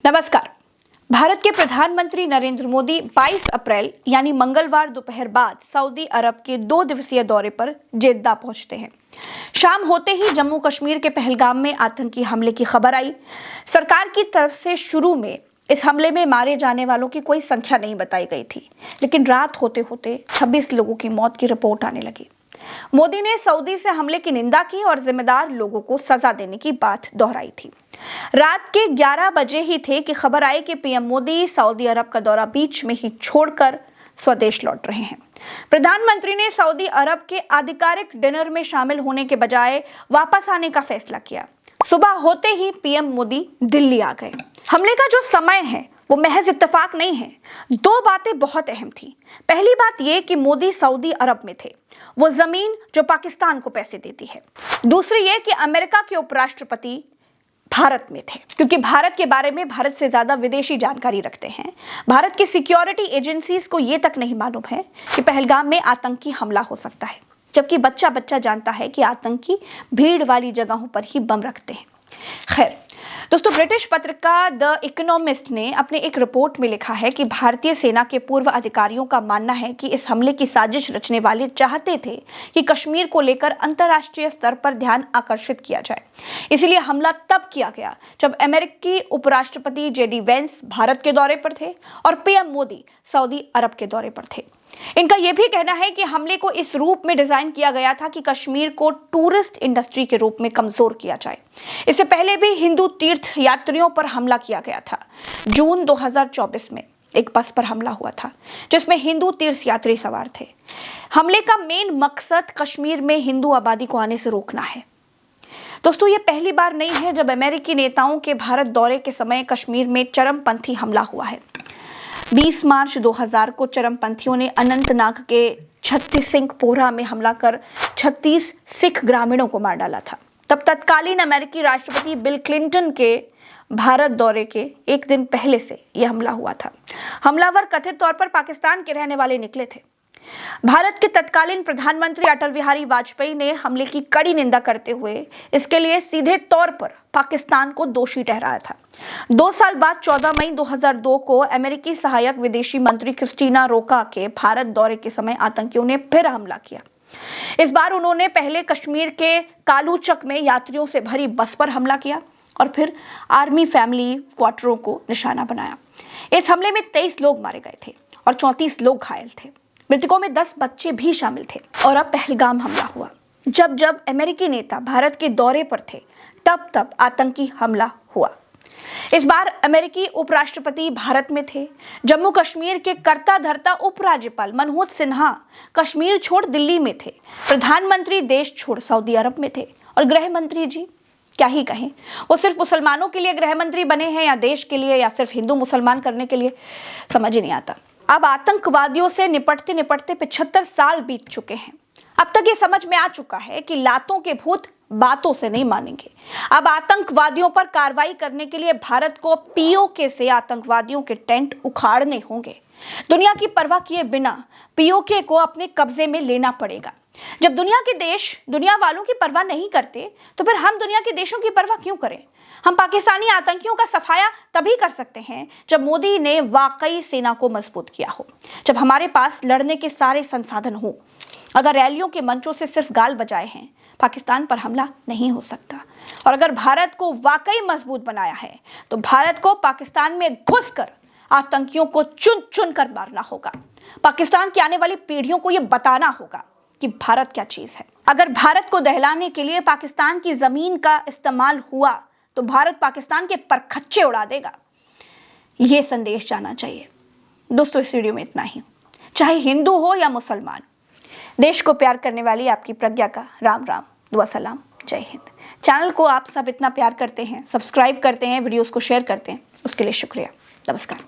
नमस्कार। भारत के प्रधानमंत्री नरेंद्र मोदी 22 अप्रैल यानी मंगलवार दोपहर बाद सऊदी अरब के 2 दिवसीय दौरे पर जेद्दा पहुंचते हैं। शाम होते ही जम्मू कश्मीर के पहलगाम में आतंकी हमले की खबर आई। सरकार की तरफ से शुरू में इस हमले में मारे जाने वालों की कोई संख्या नहीं बताई गई थी, लेकिन रात होते होते 26 लोगों की मौत की रिपोर्ट आने लगी। मोदी ने सऊदी से हमले की निंदा की और जिम्मेदार लोगों को सजा देने की बात दोहराई थी। रात के 11 बजे ही थे कि खबर आई कि पीएम मोदी सऊदी अरब का दौरा बीच में ही छोड़कर स्वदेश लौट रहे हैं। प्रधानमंत्री ने सऊदी अरब के आधिकारिक डिनर में शामिल होने के बजाय वापस आने का फैसला किया। सुबह होते ही पीएम मोदी दिल्ली आ गए। हमले का जो समय है वो महज इत्तेफाक नहीं है। 2 बातें बहुत अहम थी। पहली बात ये कि मोदी सऊदी अरब में थे, वो जमीन जो पाकिस्तान को पैसे देती है। दूसरी ये कि अमेरिका के उपराष्ट्रपति भारत में थे, क्योंकि भारत के बारे में भारत से ज्यादा विदेशी जानकारी रखते हैं। भारत की सिक्योरिटी एजेंसीज को ये तक नहीं मालूम है कि पहलगाम में आतंकी हमला हो सकता है, जबकि बच्चा बच्चा जानता है कि आतंकी भीड़ वाली जगहों पर ही बम रखते हैं। खैर दोस्तों, ब्रिटिश पत्रिका द इकोनॉमिस्ट ने अपने एक रिपोर्ट में लिखा है कि भारतीय सेना के पूर्व अधिकारियों का मानना है कि इस हमले की साजिश रचने वाले चाहते थे कि कश्मीर को लेकर अंतर्राष्ट्रीय स्तर पर ध्यान आकर्षित किया जाए। इसलिए हमला तब किया गया जब अमेरिकी उपराष्ट्रपति जेडी वेंस भारत के दौरे पर थे और पीएम मोदी सऊदी अरब के दौरे पर थे। इनका यह भी कहना है कि हमले को इस रूप में डिजाइन किया गया था कि कश्मीर को टूरिस्ट इंडस्ट्री के रूप में कमजोर किया जाए। इससे पहले भी हिंदू तीर्थ यात्रियों पर हमला किया गया था। जून 2024 में एक बस पर हमला हुआ था जिसमें हिंदू तीर्थ यात्री सवार थे। हमले का मेन मकसद कश्मीर में हिंदू आबादी को आने से रोकना है। दोस्तों, ये पहली बार नहीं है जब अमेरिकी नेताओं के भारत दौरे के समय कश्मीर में चरमपंथी हमला हुआ है। 20 मार्च 2000 को चरमपंथियों ने अनंतनाग के छत्तीस सिंह पोरा में हमला कर 36 सिख ग्रामीणों को मार डाला था। तब तत्कालीन अमेरिकी राष्ट्रपति बिल क्लिंटन के भारत दौरे के एक दिन पहले से यह हमला हुआ था। हमलावर कथित तौर पर पाकिस्तान के रहने वाले निकले थे। भारत के तत्कालीन प्रधानमंत्री अटल बिहारी वाजपेयी ने हमले की कड़ी निंदा करते हुए इसके लिए सीधे तौर पर पाकिस्तान को दोषी ठहराया था। 2 साल बाद 14 मई 2002 को अमेरिकी सहायक विदेशी मंत्री क्रिस्टीना रोका के भारत दौरे के समय आतंकियों ने फिर हमला किया। इस बार उन्होंने पहले कश्मीर के कालूचक में यात्रियों से भरी बस पर हमला किया और फिर आर्मी फैमिली क्वार्टरों को निशाना बनाया। इस हमले में 23 लोग मारे गए थे और 34 लोग घायल थे। मृतकों में 10 बच्चे भी शामिल थे। और अब पहलगाम हमला हुआ। जब जब अमेरिकी नेता भारत के दौरे पर थे तब तब आतंकी हमला हुआ। इस बार अमेरिकी उपराष्ट्रपति भारत में थे। जम्मू कश्मीर के कर्ता धर्ता उपराज्यपाल मनोज सिन्हा कश्मीर छोड़ दिल्ली में थे। प्रधानमंत्री देश छोड़ सऊदी अरब में थे और गृह मंत्री जी क्या ही कहें, वो सिर्फ मुसलमानों के लिए गृह मंत्री बने हैं या देश के लिए या सिर्फ हिंदू मुसलमान करने के लिए, समझ ही नहीं आता। अब आतंकवादियों से निपटते निपटते 75 साल बीत चुके हैं। अब तक ये समझ में आ चुका है कि लातों के भूत बातों से नहीं मानेंगे। अब आतंकवादियों पर कार्रवाई करने के लिए भारत को पीओके से आतंकवादियों के टेंट उखाड़ने होंगे। दुनिया की परवाह किए बिना पीओके को अपने कब्जे में लेना पड़ेगा। जब दुनिया के देश दुनिया वालों की परवाह नहीं करते तो फिर हम दुनिया के देशों की परवाह क्यों करें? हम पाकिस्तानी आतंकियों का सफाया तभी कर सकते हैं जब मोदी ने वाकई सेना को मजबूत किया हो, जब हमारे पास लड़ने के सारे संसाधन हो। अगर रैलियों के मंचों से सिर्फ गाल बजाए हैं, पाकिस्तान पर हमला नहीं हो सकता। और अगर भारत को वाकई मजबूत बनाया है तो भारत को पाकिस्तान में घुसकर आतंकियों को चुन चुन कर मारना होगा। पाकिस्तान की आने वाली पीढ़ियों को यह बताना होगा कि भारत क्या चीज है। अगर भारत को दहलाने के लिए पाकिस्तान की जमीन का इस्तेमाल हुआ तो भारत पाकिस्तान के परखच्चे उड़ा देगा। यह संदेश जाना चाहिए। दोस्तों, इस वीडियो में इतना ही। चाहे हिंदू हो या मुसलमान, देश को प्यार करने वाली आपकी प्रज्ञा का राम राम, दुआ सलाम, जय हिंद। चैनल को आप सब इतना प्यार करते हैं, सब्सक्राइब करते हैं, वीडियोस को शेयर करते हैं, उसके लिए शुक्रिया। नमस्कार।